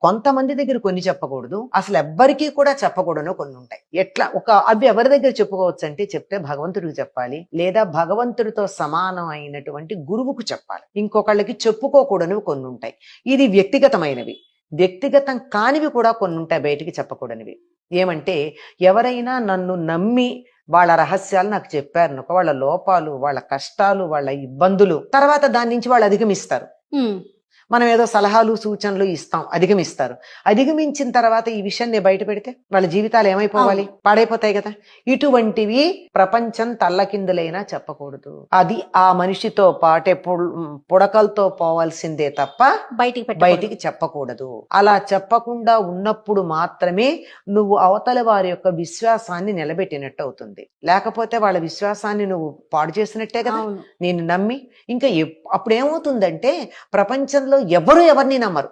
కొంతమంది దగ్గర కొన్ని చెప్పకూడదు, అసలు ఎవ్వరికీ కూడా చెప్పకూడదు కొన్ని ఉంటాయి. ఎట్లా అవి ఎవరి దగ్గర చెప్పుకోవచ్చు అంటే, చెప్తే భగవంతుడికి చెప్పాలి, లేదా భగవంతుడితో సమానం అయినటువంటి గురువుకు చెప్పాలి. ఇంకొకళ్ళకి చెప్పుకోకూడనివి కొన్ని ఉంటాయి. ఇది వ్యక్తిగతమైనవి. వ్యక్తిగతం కానివి కూడా కొన్ని ఉంటాయి బయటికి చెప్పకూడనివి. ఏమంటే, ఎవరైనా నన్ను నమ్మి వాళ్ళ రహస్యాలు నాకు చెప్పారనుకో, వాళ్ళ లోపాలు, వాళ్ళ కష్టాలు, వాళ్ళ ఇబ్బందులు, తర్వాత దాని నుంచి వాళ్ళు అధిగమిస్తారు. మనం ఏదో సలహాలు సూచనలు ఇస్తాం, అధిగమిస్తారు. అధిగమించిన తర్వాత ఈ విషయాన్ని బయట పెడితే వాళ్ళ జీవితాలు ఏమైపోవాలి? పాడైపోతాయి కదా. ఇటువంటివి ప్రపంచం తల్లకిందులైనా చెప్పకూడదు. అది ఆ మనిషితో పాటే పుడకలతో పోవాల్సిందే తప్ప బయటికి చెప్పకూడదు. అలా చెప్పకుండా ఉన్నప్పుడు మాత్రమే నువ్వు అవతల వారి యొక్క విశ్వాసాన్ని నిలబెట్టినట్టు అవుతుంది. లేకపోతే వాళ్ళ విశ్వాసాన్ని నువ్వు పాడు చేసినట్టే కదా. నేను నమ్మి ఇంకా అప్పుడు ఏమవుతుందంటే, ప్రపంచంలో ఎవరు ఎవరిని నమ్మరు.